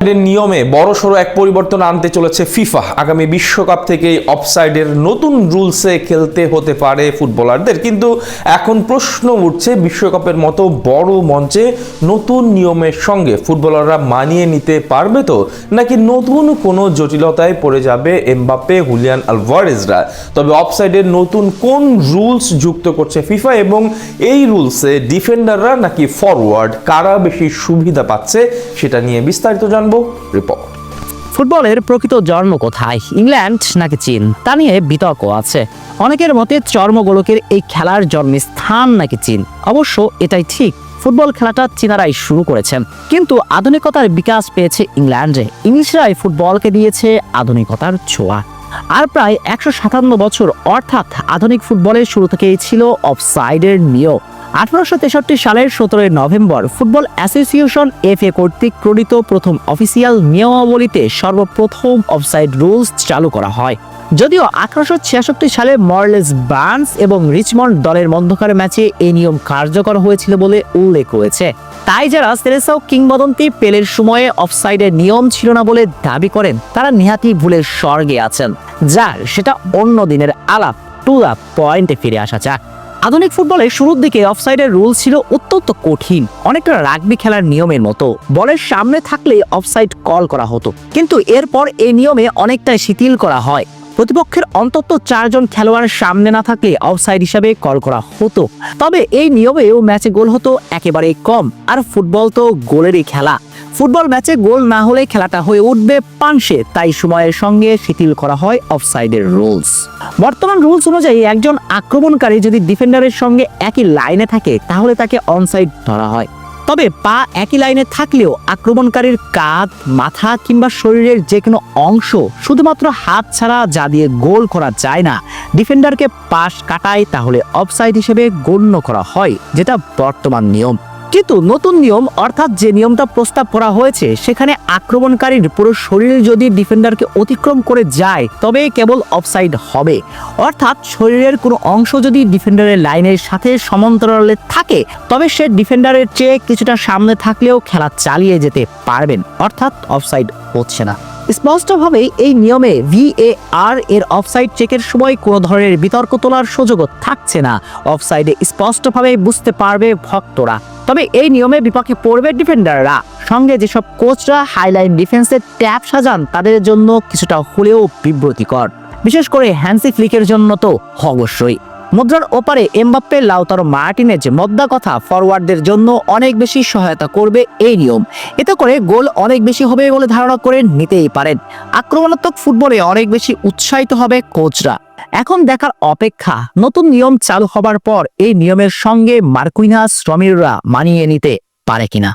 নিয়মে বড়সড় এক পরিবর্তন আনতে চলেছে ফিফা। আগামী বিশ্বকাপ থেকেই অফসাইডের নতুন রুলসে খেলতে হতে পারে ফুটবলারদের। কিন্তু এখন প্রশ্ন উঠছে, বিশ্বকাপের মতো বড় মঞ্চে নতুন নিয়মের সঙ্গে ফুটবলাররা মানিয়ে নিতে পারবে তো, নাকি নতুন কোনো জটিলতায় পড়ে যাবে এমবাপ্পে, হুলিয়ান আলভারেজরা? তবে অফসাইডের নতুন কোন রুলস যুক্ত করছে ফিফা, এবং এই রুলসে ডিফেন্ডাররা নাকি ফরওয়ার্ড কারা বেশি সুবিধা পাচ্ছে, সেটা নিয়ে বিস্তারিত জানবো। রিপোর্ট। ফুটবলের প্রকৃত জন্ম কোথায়, ইংল্যান্ড নাকি চীন, তা নিয়ে বিতর্ক আছে। অনেকের মতে চর্মগোলকের এই খেলার জন্মস্থান নাকি চীন। অবশ্য এটাই ঠিক, ফুটবল খেলাটা চীনারাই শুরু করেছেন, কিন্তু আধুনিকতার বিকাশ পেয়েছে ইংল্যান্ডে। ইংলিশরাই ফুটবলকে দিয়েছে আধুনিকতার ছোঁয়া। আর প্রায় 157 বছর, অর্থাৎ আধুনিক ফুটবলের শুরু থেকেই ছিল অফসাইডের নিয়ম। 1863 সালের 17 নভেম্বর ফুটবল অ্যাসোসিয়েশন FA কর্তৃক প্রণীত প্রথম অফিসিয়াল নিয়মাবলীতে সর্বপ্রথম অফসাইড রুলস চালু করা হয়। যদিও 1866 সালে মরলেস বার্নস এবং রিচমন্ড দলের মধ্যকার ম্যাচে এই নিয়ম কার্যকর হয়েছিল বলে উল্লেখ রয়েছে। তাই যারা সেলেসাও কিংবদন্তি পেলের সময়ে অফসাইডের নিয়ম ছিল না বলে দাবি করেন, তারা নেহাতি ভুলের স্বর্গে আছেন। যার সেটা অন্য দিনের আলাপ। টু দ্য পয়েন্টে ফিরে আসা যাক। আধুনিক ফুটবলের শুরুর দিকে অফসাইডের রুল ছিল অত্যন্ত কঠিন, অনেকটা রাগবি খেলার নিয়মের মতো। বলের সামনে থাকলে অফসাইড কল করা হতো, কিন্তু এরপর এই নিয়মে অনেকটাই শিথিল করা হয়। প্রতিপক্ষের অন্তত 4 জন খেলোয়াড় সামনে না থাকলে অফসাইড হিসাবে কল করা হতো। তবে এই নিয়মেও ম্যাচে গোল হতো একেবারেই কম। আর ফুটবল তো গোলেরই খেলা। ফুটবল ম্যাচে গোল না হলে খেলাটা হয়ে উঠবে পাংশে, তাই সময়ের সঙ্গে শিথিল করা হয় অফসাইডের রুলস। বর্তমান রুলস অনুযায়ী একজন আক্রমণকারী যদি ডিফেন্ডারের সঙ্গে একই লাইনে থাকে, তাহলে তাকে অনসাইড ধরা হয়। তবে পা একই লাইনে থাকলেও আক্রমণকারীর কাঁধ, মাথা কিংবা শরীরের যে কোনো অংশ, শুধুমাত্র হাত ছাড়া যা দিয়ে গোল করা যায় না, ডিফেন্ডারকে পাশ কাটায়, তাহলে অফসাইড হিসেবে গণ্য করা হয়, যেটা বর্তমান নিয়ম। কিন্তু নতুন নিয়ম, অর্থাৎ যে নিয়মটা প্রস্তাব করা হয়েছে, সেখানে আক্রমণকারীর পুরো শরীর যদি ডিফেন্ডারকে অতিক্রম করে যায়, তবে কেবল অফসাইড হবে। অর্থাৎ শরীরের কোনো অংশ যদি ডিফেন্ডারের লাইনের সাথে সমান্তরালে থাকে, তবে সে ডিফেন্ডারের চেয়ে কিছুটা সামনে থাকলেও খেলা চালিয়ে যেতে পারবেন, অর্থাৎ অফসাইড হচ্ছে না। স্পষ্টভাবে এই নিয়মে VAR এর অফসাইড চেকের সময় কোনো ধরনের বিতর্ক তোলার সুযোগও থাকছে না। অফসাইডে স্পষ্টভাবে বুঝতে পারবে ভক্তরা। তবে এই নিয়মে বিপক্ষে পড়বে ডিফেন্ডাররা। সঙ্গে যেসব কোচরা হাইলাইন ডিফেন্সের ট্যাপ সাজান, তাদের জন্য কিছুটা হলেও বিব্রতিকর। বিশেষ করে হ্যান্সি ফ্লিকের জন্য তো অবশ্যই। মুদ্রার ওপারে এমবাপ্পে, লাউতারো মার্টিনেজ, মদ্দা কথা ফরওয়ার্ডদের জন্য অনেক বেশি সহায়তা করবে এই নিয়ম। এতে করে গোল অনেক বেশি হবে বলে ধারণা করে নিতেই পারেন। আক্রমণাত্মক ফুটবলে অনেক বেশি উৎসাহিত হবে কোচরা। এখন দেখার অপেক্ষা, নতুন নিয়ম চালু হবার পর এই নিয়মের সঙ্গে মার্কুইনাস, রমিররা মানিয়ে নিতে পারে কিনা।